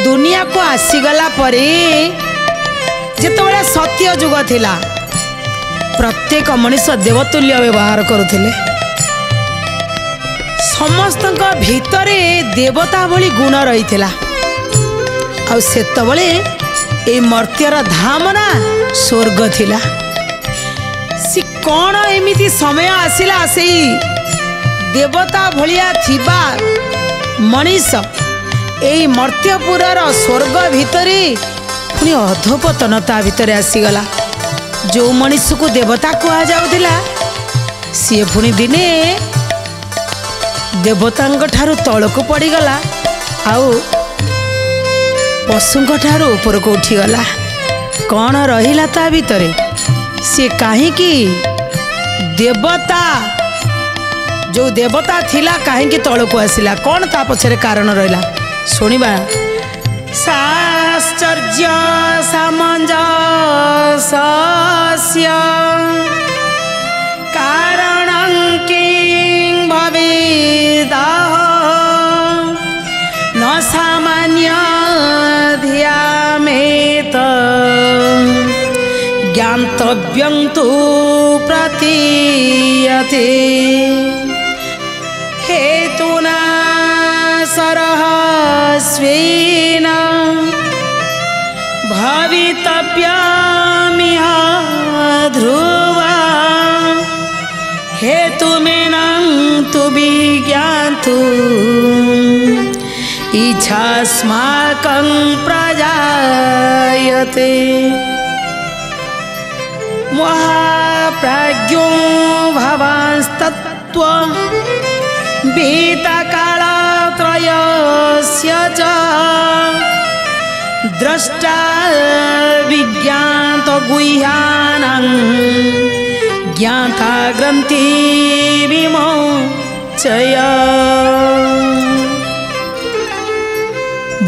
दुनिया को आसीगला परे जिते सत्य जुग थिला प्रत्येक मनुष्य देवतुल्य व्यवहार करुथिले समस्त भितरे देवता भली गुण रही आतबले ए मर्त्यर धाम ना स्वर्ग थिला सी कौन एमिति समय आसिला से देवता भलिया थिबा मनीष एई मर्त्यपुरर स्वर्ग भितरे पुणी अधोपतनता भितरे आसीगला जो मनीष को देवता कहा जाउथिला सी पुणी दिने देवतांग ठारू तलको पड़ीगला आउ पशुंक ठारू ऊपर को उठीगला कौन रहिला ता भितरे सी कहीं देवता जो देवता थिला कहीं तलको आसिला कौन ता पछरे कारण रहिला सुनिबा साश्चर्य सामंजस्य कारणं किं भवेदः न सामान्य धियामेत ज्ञातव्यं तु प्रतीयते हेतुना सरहस्वेन भवितव्यमिह ध्रुवा हेतुमेनं तु विज्ञातु इच्छास्माकं प्रजायते महाप्राज्ञो भवांस्तत्त्व बीतकालत्रयस्य च द्रष्टा विज्ञात गुह्यानां ज्ञाता ग्रन्थि विमोचय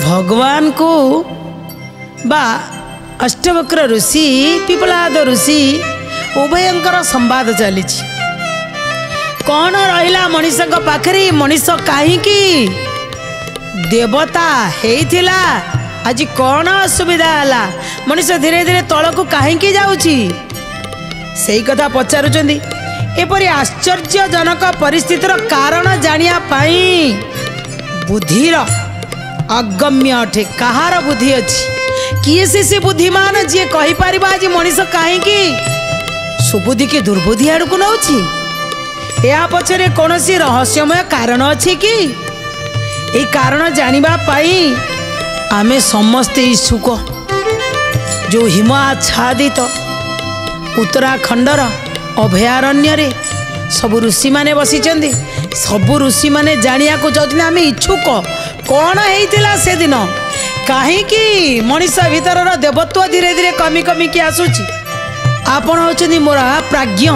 भगवान को बा अष्टवक्र ऋषि पिपलाद ऋषि उभयंकर संवाद चली कौन रहिला मनीष पाखरे मनीष कहीं देवता हेइथिला आज कौन असुविधा है मनीष धीरे धीरे तलक कहीं जाऊँगी सही कथा पचारुचंदी एपरी आश्चर्यजनक परिस्थितिर कारण जानिया पाई बुद्धिर अगम्य अटे कहार बुद्धि अच्छी किए से बुद्धिमान जी कही पार आज मनीष कहीं सुबुद्धि की दुर्बुद्धि आड़ को नौची या पछरे कौन सी रहस्यमय कारण अच्छी कि ये कारण जानिबा पाई आमे समस्ते इच्छुक जो हिम आच्छादित उत्तराखंडर अभयारण्य रे सब ऋषि माने बसिचंदी सब ऋषि माने जानिया को चाहते आमे इच्छुक कौन होइतिला से दिन कहीं मनीष भीतर देवत्व धीरे धीरे कमी कमी की आसुची आपण होचंदी मोरा प्राज्ञ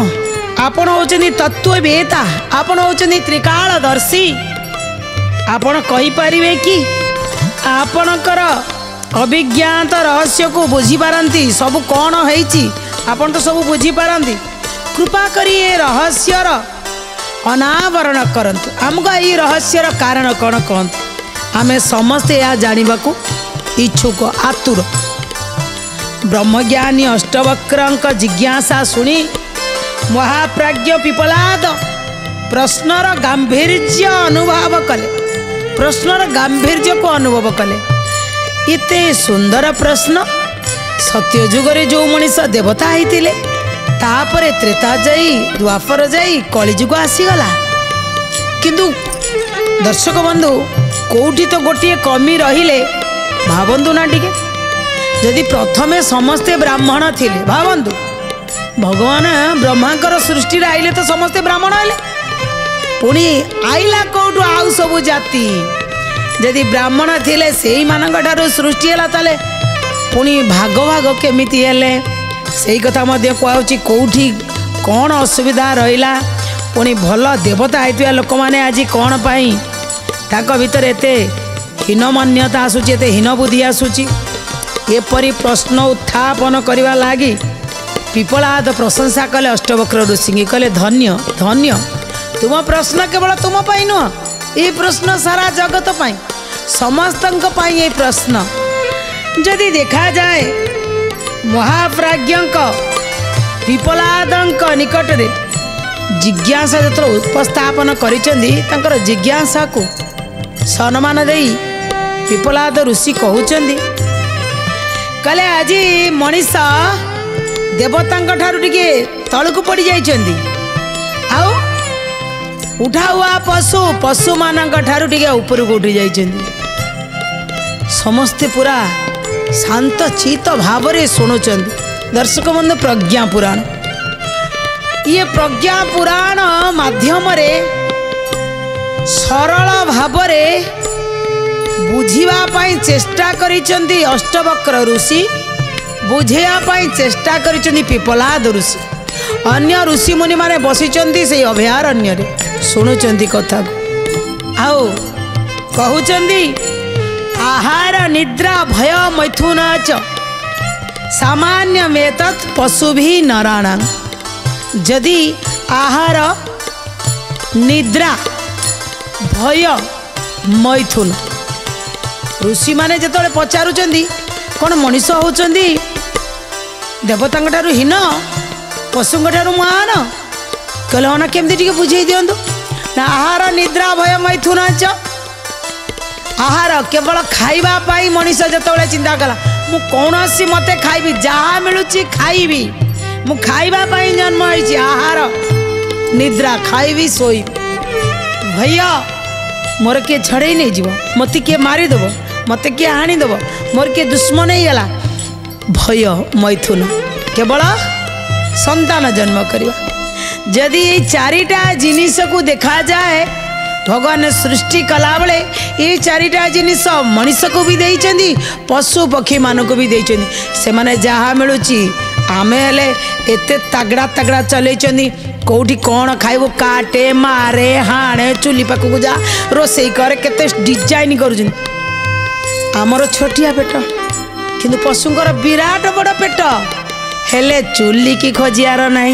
आपण होचंदी तत्ववेता आपण होचंदी त्रिकालदर्शी आपण कहि परिवे कि आपणकर अभिज्ञात रहस्य को बुझी पारंती सब कौन होइची आपण तो सब बुझी पारंती कृपा करी ए रहस्यर अनावरण करंतु हमको ये रहस्यर कारण कौन कहंतु आमे समस्ते या जानिबा को इच्छुक आतुर ब्रह्मज्ञानी अष्टवक्रंक जिज्ञासा सुनी महाप्राज्ञ पिपलाद प्रश्नर गांभीर्य अनुभव कले प्रश्नर गांभीर्य को अनुभव कले इते सुंदर प्रश्न सत्य जुगरे जो मनीष देवता होइतिले तापरे त्रेता जाई द्वापर जाई कलिजुग आसीगला किंतु दर्शक बंधु कोठी तो गोटे कमी रहिले भावंतु ना टिके यदि प्रथमे समस्ते ब्राह्मण थिले भावंतु भगवान ब्रह्मांकर सृष्टि आइले तो समस्ते ब्राह्मण आइले पुणी आइला कौटू आउ सब जाति यदि ब्राह्मण थिले सेही मानक ठारू सृष्टि हैला ताले पुणी भाग भाग केमिति हेले सेही कथा मध्य कहउची कोठी कौन असुविधा रहिला पुणी भल देवता आइतिया लोक माने आज कौन पाई ताको भीतर एते हीनमान्यता आसुची एते हीन बुद्धि आसुची एपरी प्रश्न उत्थापन करने लगी पिपलाद प्रशंसा कले अष्टवक्र ऋषि कले धन्य धन्य तुम प्रश्न केवल तुम पाई नुह ये प्रश्न सारा जगत पाई समस्तଙ୍କ ପାଇଁ ଏ ପ୍ରଶ୍ନ। ଯଦି ଦେଖାଯାଏ ମହାପ୍ରାଜ୍ଞଙ୍କ ପିପଲାଦଙ୍କ ନିକଟରେ ଜିଜ୍ଞାସା ଯେତେବେଳେ ଉପସ୍ଥାପନ କରିଛନ୍ତି ତାଙ୍କର ଜିଜ୍ଞାସାକୁ ସମ୍ମାନ ଦେଇ ପିପଲାଦ ଋଷି କହୁଛନ୍ତି କହିଲେ ଆଜି ମଣିଷ ଦେବତାଙ୍କ ଠାରୁ ଟିକେ ତଳକୁ ପଡ଼ି ଯାଇଛନ୍ତି ଆଉ ଉଠା ହୁଆ ପଶୁମାନଙ୍କ ଠାରୁ ଟିକେ ଉପରକୁ ଉଠି ଯାଇଛନ୍ତି। ସମସ୍ତେ ପୁରା ଶାନ୍ତ ଚିତ୍ତ ଭାବରେ ଶୁଣୁଛନ୍ତି। ଦର୍ଶକ ବନ୍ଧୁ ପ୍ରଜ୍ଞା ପୁରାଣ ଇଏ ପ୍ରଜ୍ଞା ପୁରାଣ ମାଧ୍ୟମରେ ସରଳ ଭାବରେ ବୁଝିବା ପାଇଁ ଚେଷ୍ଟା କରିଛନ୍ତି ଅଷ୍ଟବକ୍ର ଋଷି, ବୁଝେଇବା ପାଇଁ ଚେଷ୍ଟା କରିଛନ୍ତି ପିପଲାଦ ଋଷି। ଅନ୍ୟ ଋଷିମୁନି ମାନେ ବସିଛନ୍ତି ସେଇ ଅଭୟାରଣ୍ୟରେ ଶୁଣୁଛନ୍ତି କଥାକୁ ଆଉ କହୁଛନ୍ତି ଆହାର ନିଦ୍ରା ଭୟ ମୈଥୁନ ଚ ସାମାନ୍ୟ ମେତତ୍ ପଶୁଭି ନରାଣାଂ। ଯଦି ଆହାର ନିଦ୍ରା ଭୟ ମୈଥୁନ ଋଷିମାନେ ଯେତେବେଳେ ପଚାରୁଛନ୍ତି କ'ଣ ମଣିଷ ହେଉଛନ୍ତି ଦେବତାଙ୍କ ଠାରୁ ହୀନ ପଶୁଙ୍କ ଠାରୁ ମହାନ କହିଲେ ହଁ ନା କେମିତି ଟିକେ ବୁଝେଇ ଦିଅନ୍ତୁ ନା ଆହାର ନିଦ୍ରା ଭୟ ମୈଥୁନ ଚ ଆହାର କେବଳ ଖାଇବା ପାଇଁ ମଣିଷ ଯେତେବେଳେ ଚିନ୍ତା କଲା ମୁଁ କୌଣସି ମତେ ଖାଇବି ଯାହା ମିଳୁଛି ଖାଇବି ମୁଁ ଖାଇବା ପାଇଁ ଜନ୍ମ ହେଇଛି ଆହାର ନିଦ୍ରା ଖାଇବି ଶୋଇବି ଭୟ ମୋର କିଏ ଛଡ଼େଇ ନେଇଯିବ ମୋତେ କିଏ ମାରିଦେବ ମୋତେ କିଏ ହାଣିଦେବ ମୋର କିଏ ଦୁଶ୍ମନ ହେଇଗଲା ଭୟ ମୈଥୁନ କେବଳ ସନ୍ତାନ ଜନ୍ମ କରିବା। ଯଦି ଏଇ ଚାରିଟା ଜିନିଷକୁ ଦେଖାଯାଏ ଭଗବାନ ସୃଷ୍ଟି କଲାବେଳେ ଏଇ ଚାରିଟା ଜିନିଷ ମଣିଷକୁ ବି ଦେଇଛନ୍ତି ପଶୁ ପକ୍ଷୀମାନଙ୍କୁ ବି ଦେଇଛନ୍ତି। ସେମାନେ ଯାହା ମିଳୁଛି ଆମେ ହେଲେ ଏତେ ତାଗଡ଼ା ତାଗଡ଼ା ଚଲେଇଛନ୍ତି କେଉଁଠି କ'ଣ ଖାଇବୁ କାଟେ ମାରେ ହାଣେ ଚୁଲି ପାଖକୁ ଯା ରୋଷେଇ କରେ କେତେ ଡିଜାଇନ୍ କରୁଛନ୍ତି। ଆମର ଛୋଟିଆ ପେଟ କିନ୍ତୁ ପଶୁଙ୍କର ବିରାଟ ବଡ଼ ପେଟ ହେଲେ ଚୁଲିକି ଖୋଜିବାର ନାହିଁ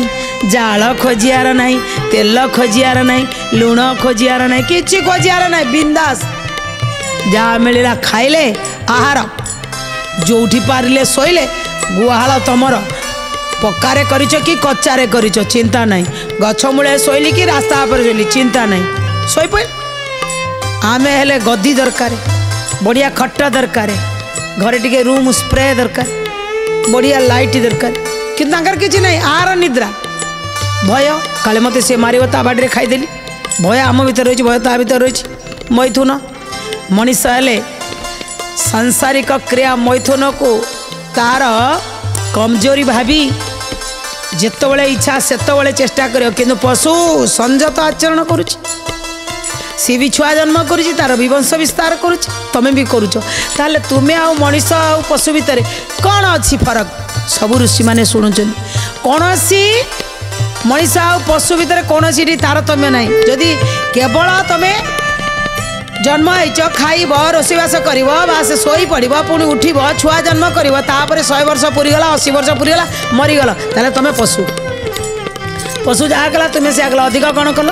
ଜାଳ ଖୋଜିବାର ନାହିଁ ତେଲ ଖୋଜିବାର ନାହିଁ ଲୁଣ ଖୋଜିବାର ନାହିଁ କିଛି ଖୋଜିବାର ନାହିଁ ବିନ୍ଦାସ ଯାହା ମିଳିଲା ଖାଇଲେ ଆହାର ଯେଉଁଠି ପାରିଲେ ଶୋଇଲେ ଗୁହାଳ ତମର ପକ୍କାରେ କରିଛ କି କଚାରେ କରିଛ ଚିନ୍ତା ନାହିଁ ଗଛ ମୂଳେ ଶୋଇଲି କି ରାସ୍ତା ଉପରେ ଶୋଇଲି ଚିନ୍ତା ନାହିଁ ଶୋଇପଡ଼ିଲି। ଆମେ ହେଲେ ଗଦି ଦରକାର ବଢ଼ିଆ ଖଟ ଦରକାର ଘରେ ଟିକେ ରୁମ୍ ସ୍ପ୍ରେ ଦରକାର ବଢ଼ିଆ ଲାଇଟ୍ ଦରକାର କିନ୍ତୁ ତାଙ୍କର କିଛି ନାହିଁ ଆହାର ନିଦ୍ରା ଭୟ କାଳେ ମୋତେ ସେ ମାରିବ ତା ବାଡ଼ିରେ ଖାଇଦେଲି ଭୟ ଆମ ଭିତରେ ରହିଛି ଭୟ ତା ଭିତରେ ରହିଛି ମୈଥୁନ ମଣିଷ ହେଲେ ସାଂସାରିକ କ୍ରିୟା ମୈଥୁନକୁ ତାର କମଜୋରି ଭାବି ଯେତେବେଳେ ଇଚ୍ଛା ସେତେବେଳେ ଚେଷ୍ଟା କରିବ କିନ୍ତୁ ପଶୁ ସଂଯତ ଆଚରଣ କରୁଛି ସି ବି ଛୁଆ ଜନ୍ମ କରୁଛି ତାର ବି ବଂଶ ବିସ୍ତାର କରୁଛି ତମେ ବି କରୁଛ ତାହେଲେ ତୁମେ ଆଉ ମଣିଷ ଆଉ ପଶୁ ଭିତରେ କ'ଣ ଅଛି ଫରକ ସବୁ ଋଷିମାନେ ଶୁଣୁଛନ୍ତି କୌଣସି ମଣିଷ ଆଉ ପଶୁ ଭିତରେ କୌଣସି ତାରତମ୍ୟ ନାହିଁ। ଯଦି କେବଳ ତମେ ଜନ୍ମ ହେଇଛ ଖାଇବ ରୋଷେଇବାସ କରିବ ବାସ ଶୋଇପଡ଼ିବ ପୁଣି ଉଠିବ ଛୁଆ ଜନ୍ମ କରିବ ତାପରେ 100 ବର୍ଷ ପୁରିଗଲା 80 ବର୍ଷ ପୁରିଗଲା ମରିଗଲ ତାହେଲେ ତମେ ପଶୁ ପଶୁ ଯାହା କଲା ତୁମେ ସେୟା କଲ ଅଧିକ କ'ଣ କଲ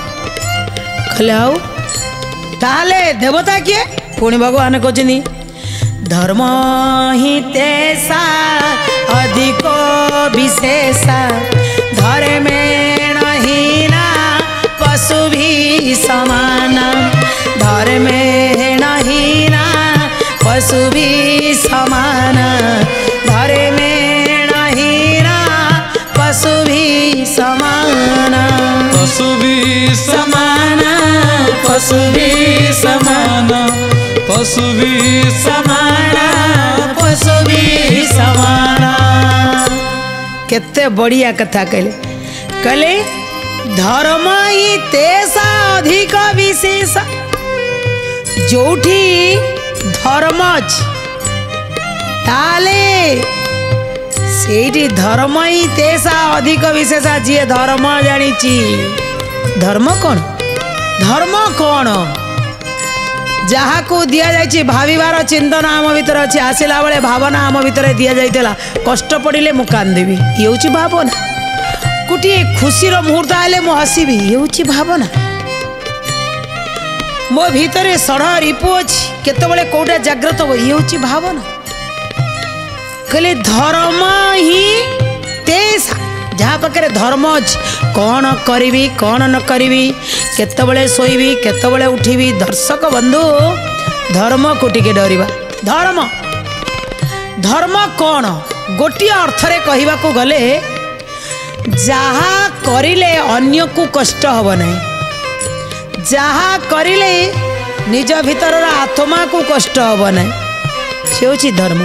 କହିଲେ ଆଉ ତାହେଲେ ଦେବତା କିଏ ପୁଣି ଭଗବାନ କହୁଛନ୍ତି ଧର୍ମ ହିଁ ତେଷା ଅଧିକ ବିଶେଷା ଧର୍ମେଣ ହୀନା ପଶୁ ଭି ସମାନ ଧର୍ମେଣ ହୀନା ପଶୁ ଭି ସମାନ ଧର୍ମେଣ ହୀନା ପଶୁ ଭି ସମାନ ପଶୁ ଭି ସମାନ ପଶୁ ଭି ସମାନ ପଶୁ ଭି ସମାନ ପଶୁ ଭି ସମାନ କେତେ ବଢ଼ିଆ କଥା କହିଲେ ଧର୍ମ ହିଁ ତେଷା ଅଧିକ ବିଶେଷ ଯୋଉଠି ଧର୍ମ ଅଛି ତାହେଲେ ସେଇଠି ଧର୍ମ ହିଁ ତେଷା ଅଧିକ ବିଶେଷ ଯିଏ ଧର୍ମ ଜାଣିଛି ଧର୍ମ କ'ଣ ଯାହାକୁ ଦିଆଯାଇଛି ଭାବିବାର ଚିନ୍ତନ ଆମ ଭିତରେ ଅଛି ଆସିଲା ବେଳେ ଭାବନା ଆମ ଭିତରେ ଦିଆଯାଇଥିଲା କଷ୍ଟ ପଡ଼ିଲେ ମୁଁ କାନ୍ଦିବି ଇଏ ହେଉଛି ଭାବନା ଗୋଟିଏ ଖୁସିର ମୁହୂର୍ତ୍ତ ହେଲେ ମୁଁ ହସିବି ଇଏ ହେଉଛି ଭାବନା मो भीतर षड़ रिपु अच्छी केतबले कोटा जाग्रत हो ये हूँ भावना कहले धर्म ही तेसा जहाँ पाखे धर्म अच्छी कौन करी कौन न करी केतबले शोबी केतबले उठीबी। दर्शक बंधु धर्म को टिके डरिबा धर्म धर्म कौन गोटे अर्थरे कहवा को गले जहा करिले अन्य को कष्ट हब नहीं जहा करिले निज भीतर आत्मा को कष्ट हब नहीं से हूँ धर्म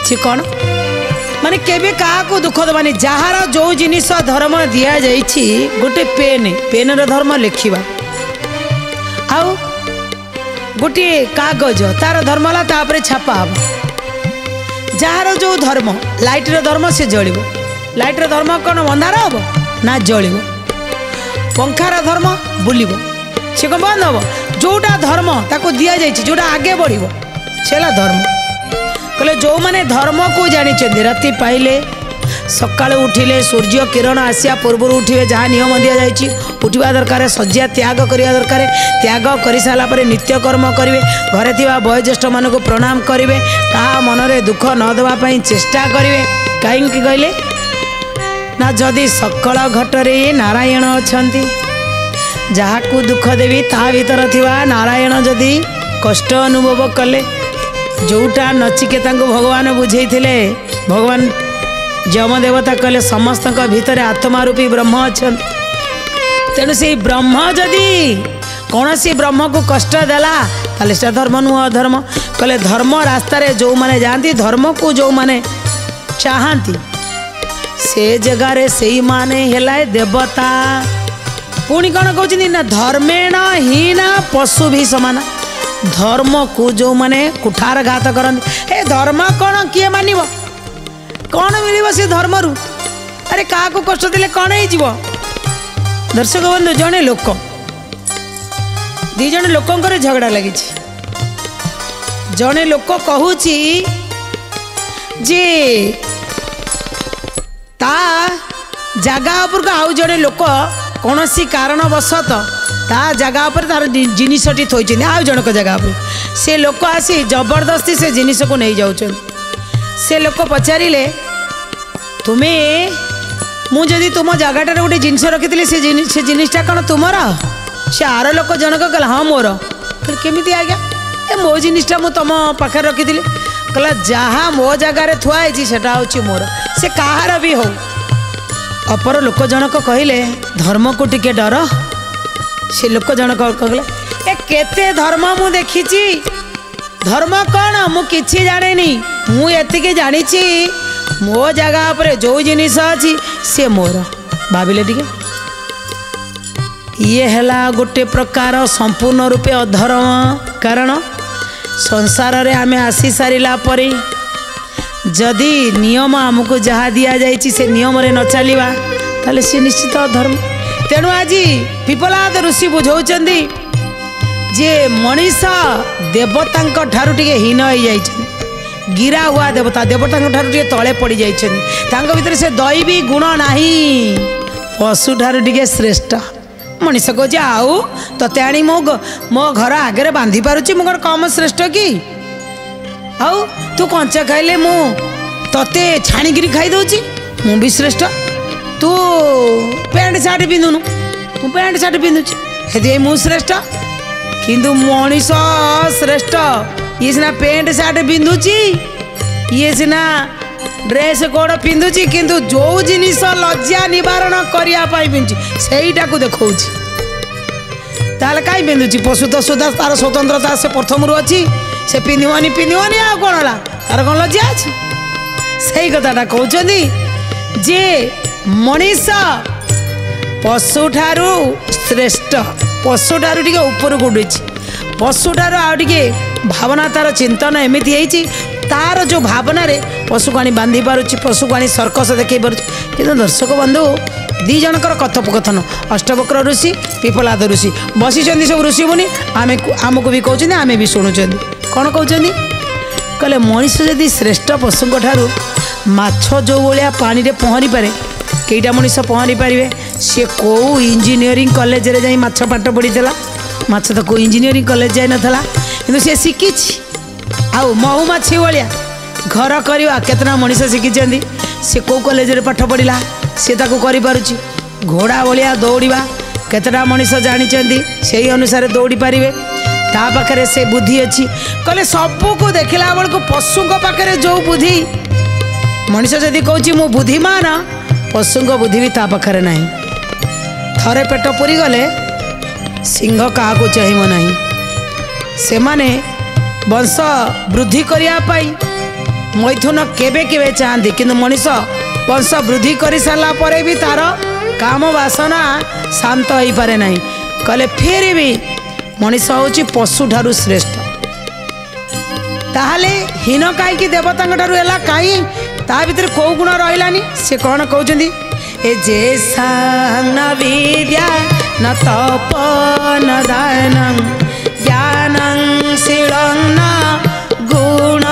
से कौन माने केबे का को दुख दबानी जार जो जिनिस धर्म दि जाइछि गोटे पेन रो धर्म लिखिबा आउ गोटे कागज तार धर्म ला तापरे छापा हम जार जो धर्म लाइट रो धर्म से जलिबो लाइट रो धर्म कौन अंधार हम ना जलिबो पंखार धर्म बुलिबो से कौन बंद हम जोटा धर्म ताको दिया जाइछि जोटा आगे बढ़िबो सेला धर्म कहले जो माने धर्म को जानी राति पाइले सकाल उठिले सूर्य किरण आसिया पूर्व उठिए जहाँ नियम दि जाइए उठा दरकार शज्या त्याग करवा दरकार त्याग कर सारापर नित्यकर्म करेंगे घरे थी वयोज्येष्ठ मान को प्रणाम करेंगे कहा मनरे दुख न देवाई चेष्टा करेंगे कहीं कहले ना जदि सकल घटरे नारायण अच्छा जहाँ को दुख देवी ता भीतर थिबा नारायण जदि कष्ट अनुभव कले जोटा नचिकेता को भगवान बुझे भगवान यमदेवता कहले समस्त भितर आत्मा रूपी ब्रह्म अच्छा तेणु से ब्रह्म जदि कौन सी ब्रह्म को कष्ट देला ताले से धर्म नुह अधर्म कहले धर्म रास्ता जो माने जाती धर्म को जो माने चाहती से जगार से माने हेलाए देवता पुणी कौन कहते ना धर्मेण हीन पशु भी समान धर्म को जो माने कुठार घात करते हे धर्म कौन किए मानिब कौन मिल से धर्म रु अरे क्या कष्ट देले कौन हो दर्शक बंधु जड़े लोक दिज लोकंर झगड़ा लगी जड़े लोक कहूँ जे ता जगह उपर आउ जड़े लोक कौन सी कारणवशत ता जगह पर तार जिनसटी थोड़ी आउ जनक जगह पर से लोक आसी जबरदस्ती से जिनिस को नहीं जाऊँ से लोक पचारे तुम्हें मुझे तुम जगह गोटे जिनस रखी से जिनिसटा कौन तुमर से आर लोक जनक कहला हाँ मोर केमी आज्ञा ए मो जिनिसटा मु तुम पाखे रखी कहला जहाँ मो जगार थुआई से हूँ मोर से कहार भी हो अपर लोक जनक कहले धर्म को टिके डर से लोक जनक कहले ए केते धर्म मु देखी धर्म कौन मु किछि जाने नी मु एतिके जानी मो जगह पर जो जिनिस अच्छी से मोर भाविले टिके ये हैला गोटे प्रकार संपूर्ण रूपे अधर्म कारण संसार रे आमे आसी सारिला परे जदि नियम आमको जहाँ दि जाइए से नियम रे न चलिबा ताले से निश्चित अधर्म तेणु आज पिपलाद ऋषि बुझाउछन्ती जे मनीष देवता ठारू टिके हीन हो जाइछन्ती गिरा हुआ देवता देवता ठारू टिके तले पड़ जाइछन्ती भीतर से दैवी गुण नाही पशु ठारू टिके श्रेष्ठ मनीष कहे आउ तते आनी मो घर आगे बांधि पारुछि मो कम श्रेष्ठ कि आउ तू कंचा खाइले मु तते छाणिकी खाई दौची मु भी श्रेष्ठ तू पैंट सार्ट पिंधुनु मु पैंट सार्ट पिंधुची हेदि मु श्रेष्ठ किंतु मनीष श्रेष्ठ ये सिना पैंट सार्ट पिंधुची ये सिना ड्रेस कोड पिंधुची किंतु जो जिनिस लज्जा निवारण करिया पाई पिंधुची सेईटा को देखौची ताले काई पिंधुची पशु तो सुधा तार स्वतंत्रता से प्रथम रु अछि से पिंधिवानी आ कौन है तार कौन लज्जा अच्छी से कथाटा कहते जे मनीष पशु ठारू श्रेष्ठ पशु ठारू टिके ऊपर को उड़ी पशु ठारू आउ टिके भावना तार चिंतन एमती है तार जो भावना रे पशु को आनी बांधि पारुछि पशु को आनी सर्कस देखई पारुछि किंतु दर्शक बंधु दी जनकर कथोपकथन अष्टवक्र ऋषि पिपलाद ऋषि बसी सब ऋषि मुनि आमको भी कहते आम भी शुणुंट कौन कहते कहले मनीष जदि श्रेष्ठ पशु ठारू माछ जो भाया पानी रे पहरी पारे कईटा मनीष पहरी पारे सी कौ इंजीनियरिंग कॉलेज रे जाई माछ पाठ पढ़ी ମାଛ ତ କେଉଁ ଇଞ୍ଜିନିୟରିଂ କଲେଜ ଯାଇନଥିଲା କିନ୍ତୁ ସେ ଶିଖିଛି। ଆଉ ମହୁମାଛି ଭଳିଆ ଘର କରିବା କେତେଟା ମଣିଷ ଶିଖିଛନ୍ତି। ସେ କେଉଁ କଲେଜରେ ପାଠ ପଢ଼ିଲା ସେ ତାକୁ କରିପାରୁଛି। ଘୋଡ଼ା ଭଳିଆ ଦୌଡ଼ିବା କେତେଟା ମଣିଷ ଜାଣିଛନ୍ତି, ସେଇ ଅନୁସାରେ ଦୌଡ଼ି ପାରିବେ। ତା ପାଖରେ ସେ ବୁଦ୍ଧି ଅଛି। କହିଲେ ସବୁକୁ ଦେଖିଲା ବେଳକୁ ପଶୁଙ୍କ ପାଖରେ ଯେଉଁ ବୁଦ୍ଧି, ମଣିଷ ଯଦି କହୁଛି ମୁଁ ବୁଦ୍ଧିମାନ, ପଶୁଙ୍କ ବୁଦ୍ଧି ବି ତା ପାଖରେ ନାହିଁ। ଥରେ ପେଟ ପୁରିଗଲେ ସିଂହ କାହାକୁ ଚାହିଁବ ନାହିଁ। ସେମାନେ ବଂଶ ବୃଦ୍ଧି କରିବା ପାଇଁ ମୈଥୁନ କେବେ କେବେ ଚାହାନ୍ତି, କିନ୍ତୁ ମଣିଷ ବଂଶ ବୃଦ୍ଧି କରିସାରିଲା ପରେ ବି ତାର କାମ ବାସନା ଶାନ୍ତ ହୋଇପାରେ ନାହିଁ। କହିଲେ ଫିର ବି ମଣିଷ ହେଉଛି ପଶୁଠାରୁ ଶ୍ରେଷ୍ଠ। ତାହେଲେ ହୀନ କାହିଁକି ଦେବତାଙ୍କ ଠାରୁ ହେଲା? କାହିଁ ତା ଭିତରେ କେଉଁ ଗୁଣ ରହିଲାନି? ସେ କ'ଣ କହୁଛନ୍ତି? ଏ ଯେ ସାଙ୍ଗ ବିଦ୍ୟା न तप न दानं ज्ञानं शीलं न गुण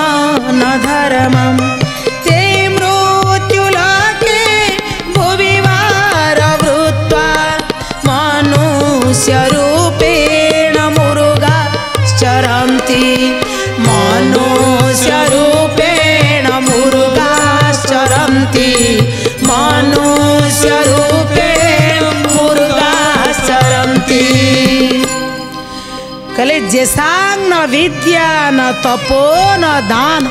न धर्मं ते मृत्युलोके भुविवार भूत्वा मनुष्यरूपेण मुरुगाश्चरन्ति मनुष्यरूपेण मुरुगाश्चरन्ति मनुष्यरूपेण मुरुगाश्चरन्ति। कहले जेसांग न विद्या न तपो न दान,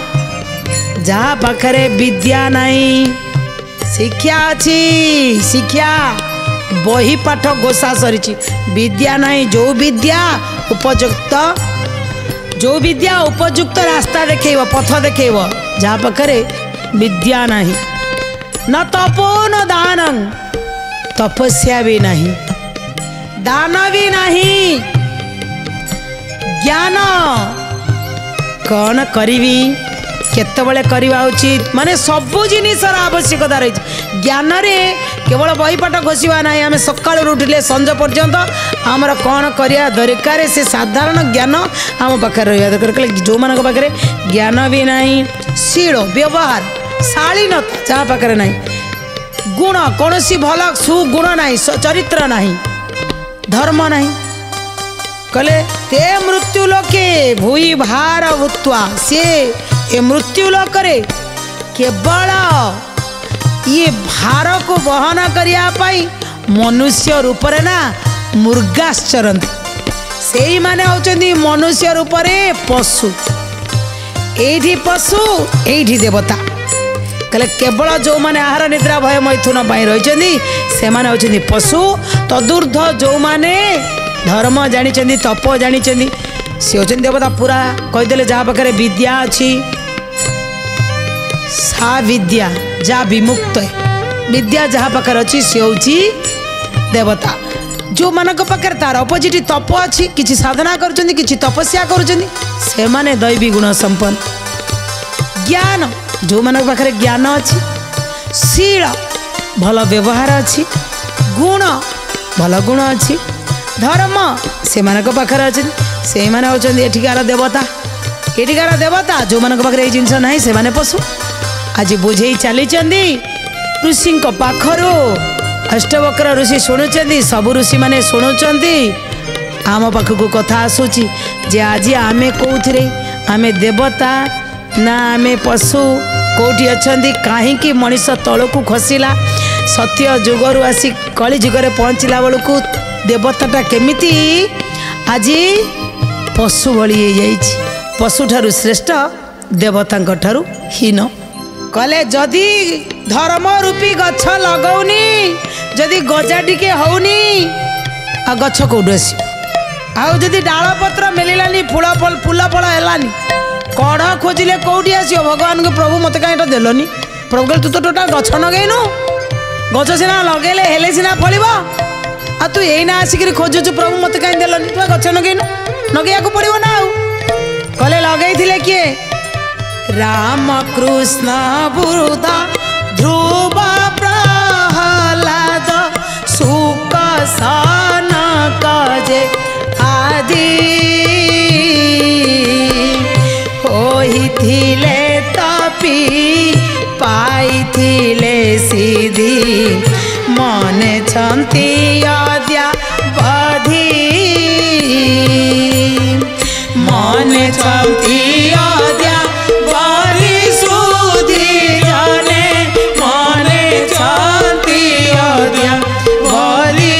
जहाँ पाखरे विद्या नहीं शिक्षा अच्छी, शिक्षा बही पाठ घोषा सरी, विद्या नहीं जो विद्या उपयुक्त रास्ता देखेब, पथ देखेब, जहाँ पाखरे विद्या नहीं। न तपो न दान, तपस्या भी नहीं, दान भी नहीं, ज्ञान कौन करी केतबले करवा उचित, माने सबु जिनिसर आवश्यकता रही। ज्ञान रे केवल बहीपाठ घोषिबा नहीं, आम सकाळ उठिले संज पर्यंत आमर कौन करिया दरकार से साधारण ज्ञान आम पाखे रहा दरकार। जो मान पाखे ज्ञान भी नहीं, शील व्यवहार शालीनता जहाँ पाखे नहीं, गुण कौन सी भल सुगुण नहीं, चरित्र नहीं, धर्म नहीं। कहले ते मृत्यु लोके भूई भार भूत्वा, से ए मृत्यु लोक रे केवल ये भार को वहन करिया पाई मनुष्य रूप रे ना मुर्गाश्चरंती, से ही माने होचंदी मनुष्य रूप रे पशु, एठी पशु एठी देवता। कहले केवल जो माने आहार निद्रा भय मैथुन पाई रहिचंदी से माने होचंदी पशु। तदुर्ध जो माने धर्म जानी, तप जानी, सी होचंदी देवता। पूरा कहीदेले जहाँ पाखे विद्या अच्छी, सा विद्या जहाँ विमुक्त है, विद्या जहाँ पाखे अच्छी सी होची देवता। जो मानक पाखे तार अपोजिट तप अच्छी, किसी साधना करुचंदी, किसी तपस्या करुचंदी, से माने दैवी गुण संपन्न। ज्ञान जो मानक पाखे ज्ञान अच्छी, शील भल व्यवहार अच्छी, गुण भल गुण अच्छी, धर्म से मानक पाखरे अच्छे, से माने होचंदी एठिकार देवता। एठिकार देवता जो मानक पाखरे ए जिंस नाही से माने पशु। आज बुझेई चली ऋषि पाखरु अष्टवक्र ऋषि शुणुचंदी, सबु ऋषि माने शुणुचंदी। आम पाखक कथा आसूची जे आज आमे कोउथिरे, आमे देवता ना आमे पशु, कोठी अछंदी, काहेकि मनीष तळकु खसिला, सत्य जुगरु आसी कली जुगरे पहुँचला बेलू देवताटा केमिति आज पशु भली जाइछि, पशु ठारू श्रेष्ठ, देवता ठारू हीन। कहले जदि धर्म रूपी गछ लगौनी, जदि गजा टिके होनी, आ गछ कोठु आसी, आउ जदि डाल पत्र मिलानी, फूल फल हेलानी, कढ़ खोजिले कौटी आसियो? भगवान को प्रभु मत कहीं देलनी? प्रभु कहले तू तो टोटाल गछ नगेनु, गछ सिना लगेले हेले सिना फलिब, आ तू एना आसिक खोजुचु प्रभु मत कहीं देलनी? तू गछ नगेनु, नगेया को पड़ो ना। कहले लगेइथिले किए? राम कृष्ण बुरुदा ध्रुव प्रहलाद सुक सनक जे आदि होइथिले तपी पाइथिले सिद्धि मने छंती अद्या बधी शांति अद्या बारी सुधी जाने मने शांति अद्या बारी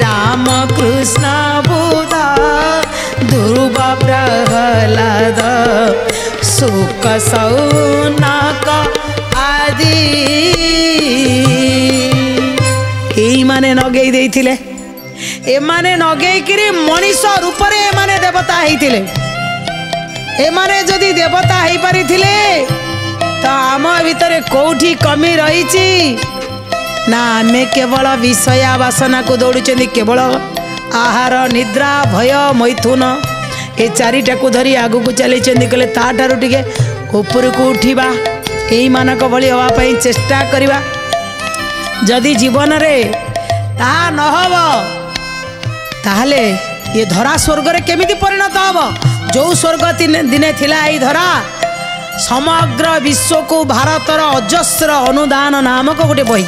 राम कृष्ण बुध ध्रुव प्रहलाद सुख सौनक आदि एई माने नगेई देइथिले एमाने नगेइकिरी मनीष रूप रे एमाने देवता हेइथिले एमाने जदि देवता हेइ परिथिले तो आम भितरे कोठी कमी रहीची ना आमे केवल विषया वासना को दौड़ुचंदी केवल आहार निद्रा भय मैथुन ए चारिटा को धरी आगु को चली कहले ताठारु टिके ऊपर को उठिबा एई मानक भली हवा पई चेष्टा करिबा जदि जीवन रे ता न हबो ताहले ये धरा स्वर्ग रे केमिति परिणत हबो जो स्वर्ग दिने थिला एई धरा समग्र विश्व को भारतर अजस्र अनुदान नामक गोटे बही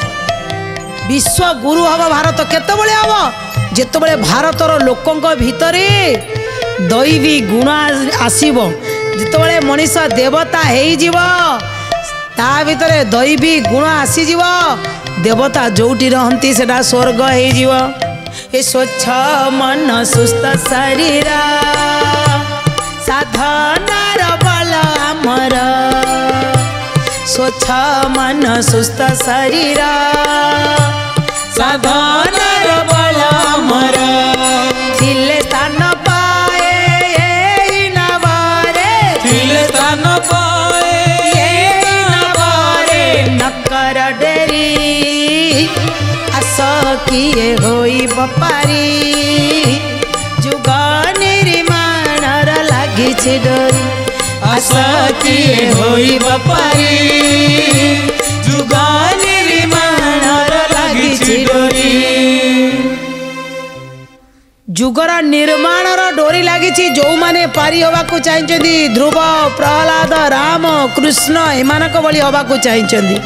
विश्व गुरु हब भारत केतबेले हब जेतबेले भारतर लोकंक भितरे दैवी गुण आसीबो जेतबेले मनीष देवता हेई जीवो ता भितरे दैवी गुण आसी जीवो देवता जोटी रहंती सेटा स्वर्ग हेई जीवो ए स्वच्छ मन सुस्थ शरीर साधनार बल आमर स्वच्छ मन सुस्थ शरीर साधनार बल आमर थिले स्थान पाए एई नवरे थिले स्थान पाए एई नवरे नकर डेरी आस किए होई बपारी जुग निर्माणर लागिछि डोरी आशा किए होई बपारी जुग निर्माणर लागिछि डोरी जुगर निर्माणर डोरी लागिछि जो माने पारी होबा को चाहिचंदी ध्रुव प्रहलाद राम कृष्ण एमानक बळी होबा को चाहिचंदी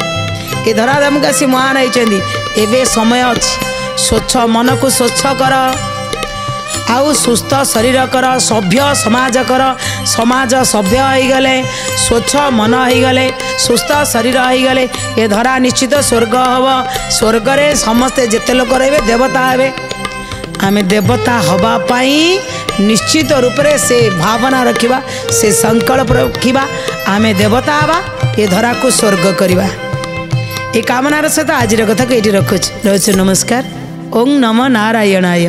ए धराधाम का सी महान होइचंदी एबे समय अछि स्वच्छ मन को स्वच्छ कर आउ सुस्थ शरीर कर सभ्य समाज कर समाज सभ्य हो गले स्वच्छ मन हो गले सुस्थ शरीर हो गले ए धरा निश्चित स्वर्ग हब स्वर्ग रे समस्ते जेते लोक रहिबे देवता हेबे आमे देवता हवा पाई निश्चित रूप से से भावना रखिबा से संकल्प रखिबा आमे देवता हवा ए धरा को स्वर्ग करिबा ए कामनार सहित आज कथा को ये रखुच नमस्कार ओं नमो नारायणाय।